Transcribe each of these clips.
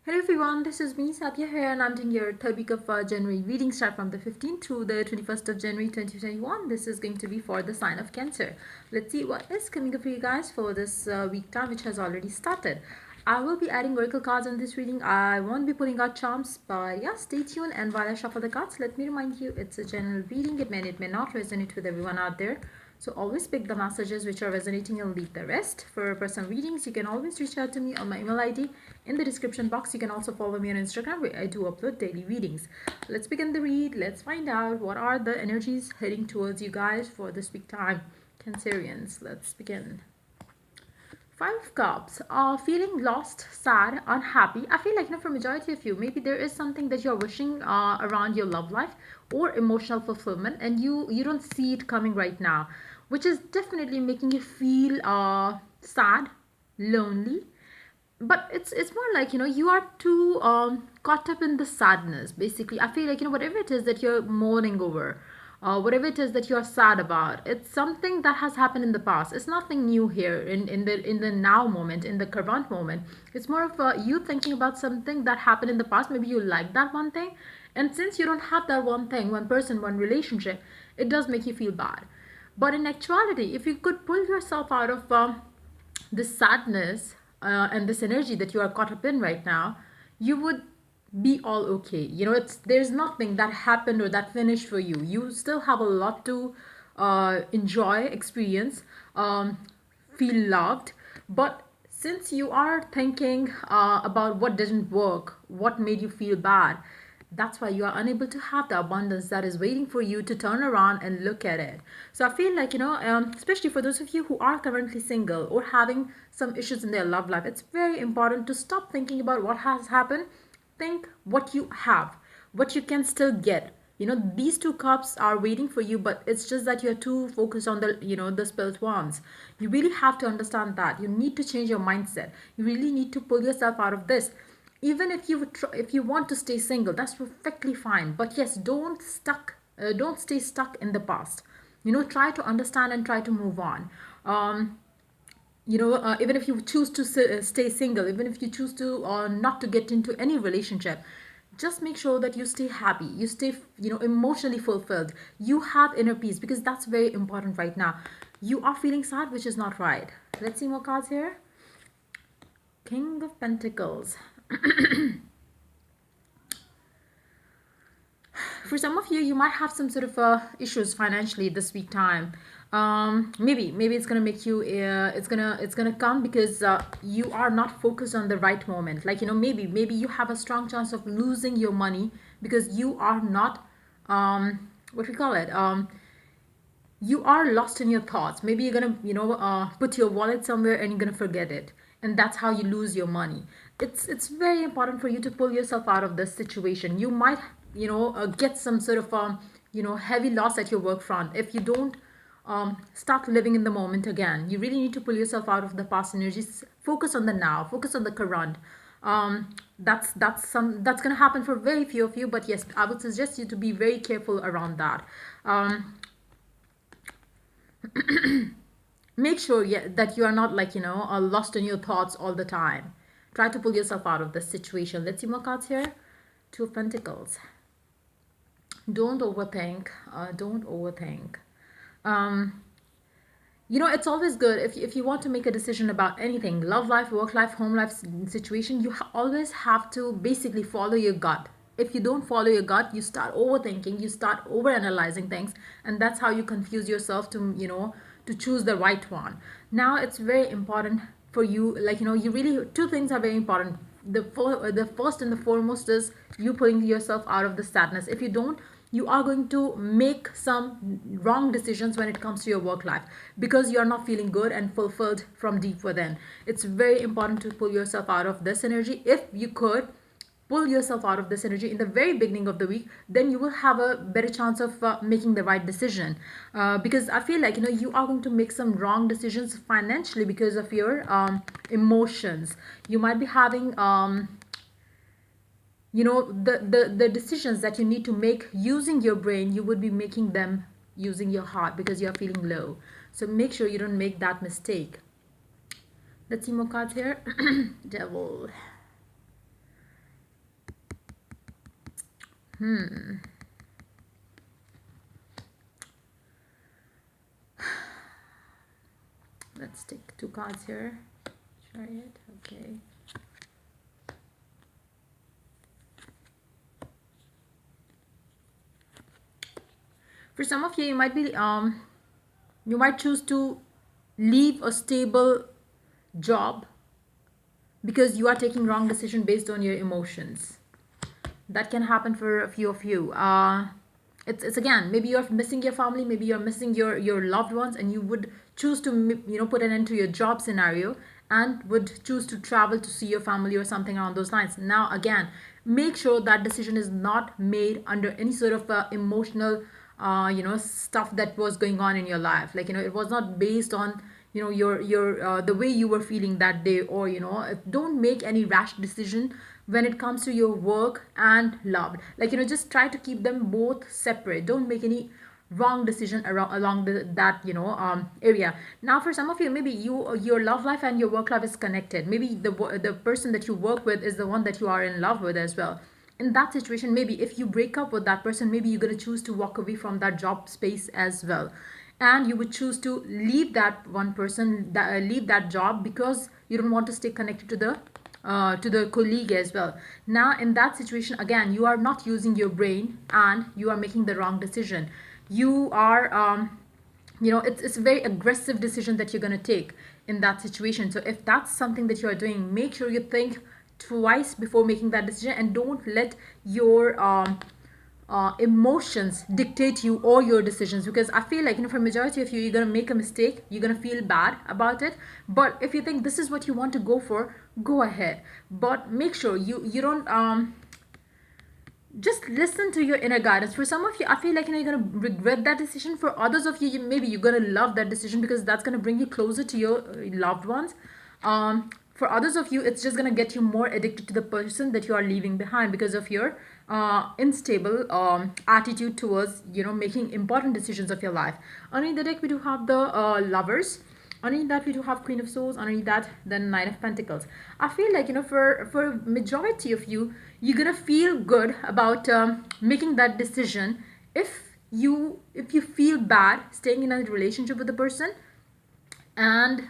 Hello everyone, this is me Sadia here and I'm doing your third week of January reading start from the 15th through the 21st of January 2021. This is going to be for the sign of Cancer. Let's see what is coming up for you guys for this week time which has already started. I will be adding oracle cards in this reading. I won't be pulling out charms, but yeah, stay tuned. And while I shuffle the cards, let me remind you it's a general reading. It may not resonate with everyone out there. So always pick the messages which are resonating and leave the rest. For personal readings, you can always reach out to me on my email ID in the description box. You can also follow me on Instagram where I do upload daily readings. Let's begin the read. Let's find out what are the energies heading towards you guys for this week time. Cancerians, let's begin. Five of Cups. Feeling lost, sad, unhappy. I feel like, for majority of you, maybe there is something that you're wishing around your love life or emotional fulfillment, and you don't see it coming right now, which is definitely making you feel sad, lonely. But it's more like you are too caught up in the sadness. Basically, I feel like whatever it is that you're mourning over, whatever it is that you're sad about, it's something that has happened in the past. It's nothing new here in the now moment, in the current moment. It's more of you thinking about something that happened in the past. Maybe you like that one thing, and since you don't have that one thing, one person, one relationship, it does make you feel bad. But in actuality, if you could pull yourself out of this sadness and this energy that you are caught up in right now, you would be all okay. It's there's nothing that happened or that finished for you. You still have a lot to enjoy, experience, feel loved. But since you are thinking about what didn't work, what made you feel bad, that's why you are unable to have the abundance that is waiting for you to turn around and look at it. So I feel like, especially for those of you who are currently single or having some issues in their love life, it's very important to stop thinking about what has happened. Think what you have, what you can still get. These two cups are waiting for you, but it's just that you're too focused on the spilled ones. You really have to understand that. You need to change your mindset. You really need to pull yourself out of this. Even if you want to stay single, that's perfectly fine. But yes, don't stay stuck in the past. Try to understand and try to move on. Even if you choose to stay single, even if you choose to not to get into any relationship, just make sure that you stay happy, you stay emotionally fulfilled, you have inner peace, because that's very important right now. You are feeling sad, which is not right. Let's see more cards here. King of Pentacles. For some of you, you might have some sort of issues financially this week time. Maybe it's gonna make you it's gonna come because you are not focused on the right moment. Like, maybe you have a strong chance of losing your money because you are not what we call it you are lost in your thoughts. Maybe you're gonna put your wallet somewhere and you're gonna forget it, and that's how you lose your money. It's very important for you to pull yourself out of this situation. You might get some sort of heavy loss at your work front if you don't start living in the moment again. You really need to pull yourself out of the past energies. Focus on the now, focus on the current. That's gonna happen for very few of you, but yes, I would suggest you to be very careful around that. Make sure, yeah, that you are not like lost in your thoughts all the time. Try to pull yourself out of this situation. Let's see more cards here. Two of Pentacles. Don't overthink. Don't overthink. um it's always good if you want to make a decision about anything, love life, work life, home life situation. You always have to basically follow your gut. If you don't follow your gut, you start overthinking, you start overanalyzing things, and that's how you confuse yourself to choose the right one. Now it's very important for you, like, you really, two things are very important. The first and the foremost is you pulling yourself out of the sadness. If you don't, you are going to make some wrong decisions when it comes to your work life because you are not feeling good and fulfilled from deep within. It's very important to pull yourself out of this energy. If you could pull yourself out of this energy in the very beginning of the week, then you will have a better chance of making the right decision. Because I feel like you are going to make some wrong decisions financially because of your emotions. You might be having the decisions that you need to make using your brain, you would be making them using your heart because you're feeling low. So make sure you don't make that mistake. Let's see more cards here. Devil. Let's take two cards here. Try it. Okay. For some of you, you might choose to leave a stable job because you are taking wrong decision based on your emotions. That can happen for a few of you. It's again, maybe you're missing your family, maybe you're missing your loved ones, and you would choose to put an end to your job scenario and would choose to travel to see your family or something along those lines. Now again, make sure that decision is not made under any sort of emotional stuff that was going on in your life. Like, it was not based on your the way you were feeling that day, or don't make any rash decision when it comes to your work and love. Like, just try to keep them both separate. Don't make any wrong decision around along that area. Now for some of you, maybe your love life and your work life is connected. Maybe the person that you work with is the one that you are in love with as well. In that situation, maybe if you break up with that person, maybe you're going to choose to walk away from that job space as well, and you would choose to leave that one person, leave that job, because you don't want to stay connected to the colleague as well. Now in that situation, again, you are not using your brain and you are making the wrong decision. You are it's a very aggressive decision that you're going to take in that situation. So if that's something that you are doing, make sure you think twice before making that decision, and don't let your emotions dictate you or your decisions. Because I feel like, for majority of you, you're gonna make a mistake, you're gonna feel bad about it. But if you think this is what you want to go for, go ahead. But make sure you don't just listen to your inner guidance. For some of you, I feel like, you're gonna regret that decision. For others of you, maybe you're gonna love that decision because that's gonna bring you closer to your loved ones. For others of you, it's just gonna get you more addicted to the person that you are leaving behind because of your unstable attitude towards making important decisions of your life. Underneath the deck, we do have the lovers. Underneath that, we do have Queen of Swords. Underneath that, the Nine of Pentacles. I feel like, for majority of you, you're gonna feel good about making that decision. If you feel bad staying in a relationship with the person, and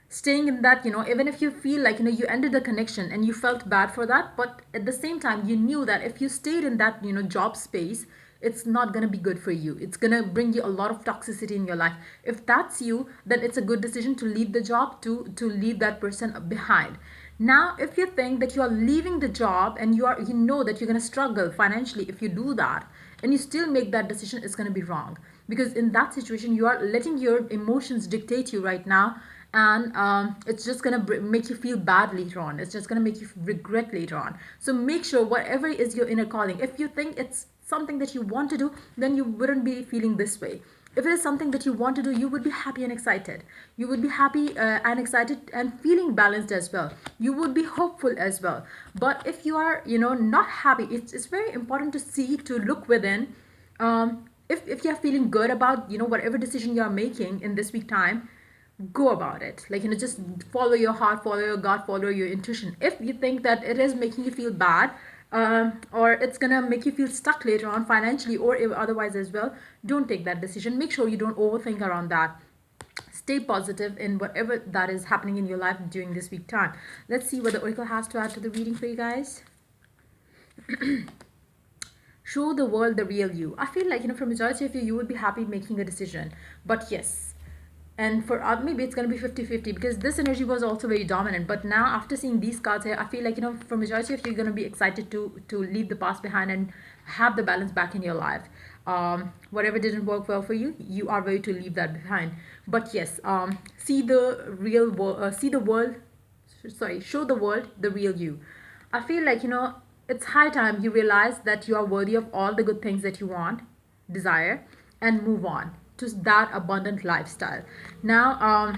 staying in that, even if you feel like, you ended the connection and you felt bad for that, but at the same time you knew that if you stayed in that job space, it's not going to be good for you. It's going to bring you a lot of toxicity in your life. If that's you, then it's a good decision to leave the job, to leave that person behind. Now if you think that you are leaving the job and you know that you're going to struggle financially if you do that, and you still make that decision, it's going to be wrong. Because in that situation, you are letting your emotions dictate you right now, and it's just going to make you feel bad later on. It's just going to make you regret later on. So make sure whatever is your inner calling, if you think it's something that you want to do, then you wouldn't be feeling this way. If it is something that you want to do, you would be happy and excited. You would be happy and excited and feeling balanced as well. You would be hopeful as well. But if you are not happy, it's very important to look within. If you're feeling good about whatever decision you're making in this week time, go about it. Like, just follow your heart, follow your gut, follow your intuition. If you think that it is making you feel bad, or it's gonna make you feel stuck later on financially or otherwise as well, don't take that decision. Make sure you don't overthink around that. Stay positive in whatever that is happening in your life during this week time. Let's see what the oracle has to add to the reading for you guys. Show the world the real you. I feel like, for majority of you, you would be happy making a decision. But yes, and for maybe it's going to be 50-50, because this energy was also very dominant. But now after seeing these cards here, I feel like, for majority of you, you're going to be excited to leave the past behind and have the balance back in your life. Whatever didn't work well for you, you are ready to leave that behind. But yes, see the real world, show the world the real you. I feel like, it's high time you realize that you are worthy of all the good things that you want, desire, and move on to that abundant lifestyle. Now,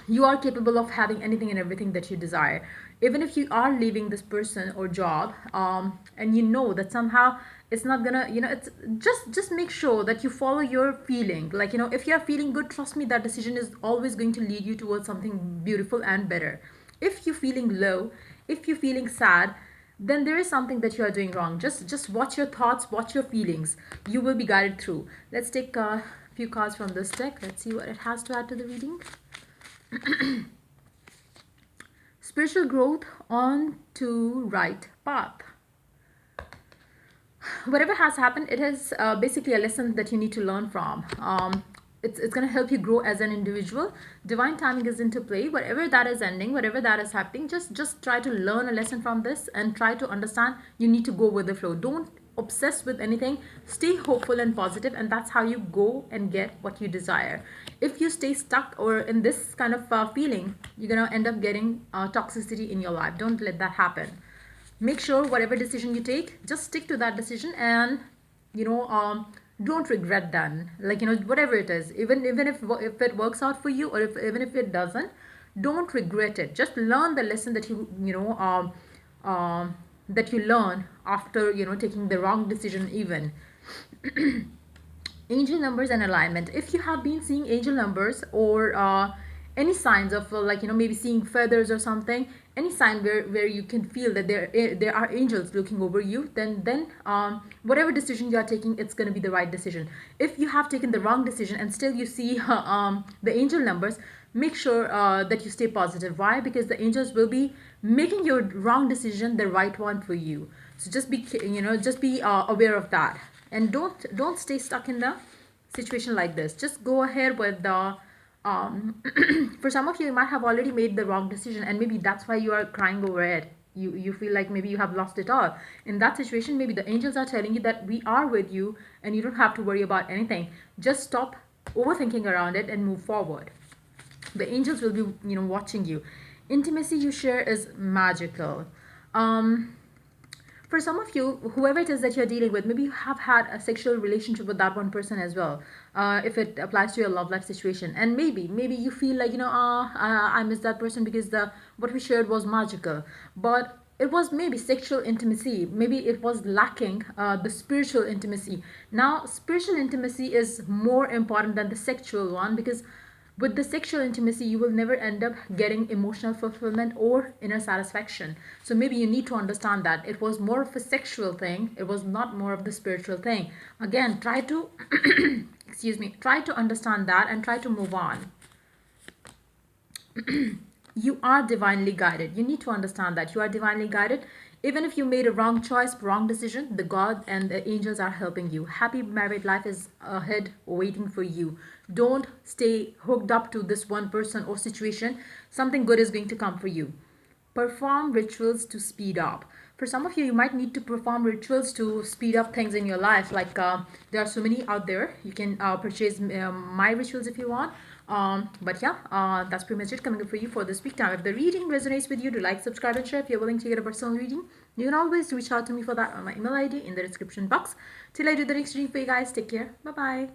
you are capable of having anything and everything that you desire. Even if you are leaving this person or job, and you know that somehow it's not gonna, it's just make sure that you follow your feeling. Like, if you're feeling good, trust me, that decision is always going to lead you towards something beautiful and better. If you're feeling low, if you're feeling sad, then there is something that you are doing wrong. Just watch your thoughts, watch your feelings. You will be guided through. Let's take a few cards from this deck. Let's see what it has to add to the reading. Spiritual growth on to right path. Whatever has happened, it is basically a lesson that you need to learn from. It's going to help you grow as an individual. Divine timing is into play. Whatever that is ending, whatever that is happening, just try to learn a lesson from this and try to understand. You need to go with the flow. Don't obsess with anything. Stay hopeful and positive, and that's how you go and get what you desire. If you stay stuck or in this kind of feeling, you're going to end up getting toxicity in your life. Don't let that happen. Make sure whatever decision you take, just stick to that decision, and don't regret then. Like, whatever it is, even if it works out for you, or even if it doesn't, don't regret it. Just learn the lesson that that you learn after taking the wrong decision even. Angel numbers and alignment. If you have been seeing angel numbers, or any signs of maybe seeing feathers or something, any sign where you can feel that there are angels looking over you, then whatever decision you are taking, it's going to be the right decision. If you have taken the wrong decision and still you see the angel numbers, make sure that you stay positive. Why? Because the angels will be making your wrong decision the right one for you. So just be aware of that, and don't stay stuck in the situation like this. Just go ahead with the for some of you, you might have already made the wrong decision, and maybe that's why you are crying over it. You feel like maybe you have lost it all. In that situation, maybe the angels are telling you that we are with you and you don't have to worry about anything. Just stop overthinking around it and move forward. The angels will be watching you. Intimacy you share is magical. For some of you, whoever it is that you're dealing with, maybe you have had a sexual relationship with that one person as well, if it applies to your love life situation. And maybe you feel like I miss that person because the what we shared was magical, but it was maybe sexual intimacy. Maybe it was lacking the spiritual intimacy. Now spiritual intimacy is more important than the sexual one, because with the sexual intimacy, you will never end up getting emotional fulfillment or inner satisfaction. So maybe you need to understand that it was more of a sexual thing. It was not more of the spiritual thing. Again, try to, excuse me, try to understand that and try to move on. You are divinely guided. You need to understand that you are divinely guided. Even if you made a wrong choice, wrong decision, the God and the angels are helping you. Happy married life is ahead waiting for you. Don't stay hooked up to this one person or situation. Something good is going to come for you. Perform rituals to speed up. For some of you, you might need to perform rituals to speed up things in your life. Like there are so many out there. You can purchase my rituals if you want. But yeah, that's pretty much it coming up for you for this week time. If the reading resonates with you, do like, subscribe, and share. If you're willing to get a personal reading, you can always reach out to me for that on my email ID in the description box. Till I do the next reading for you guys, take care. Bye bye.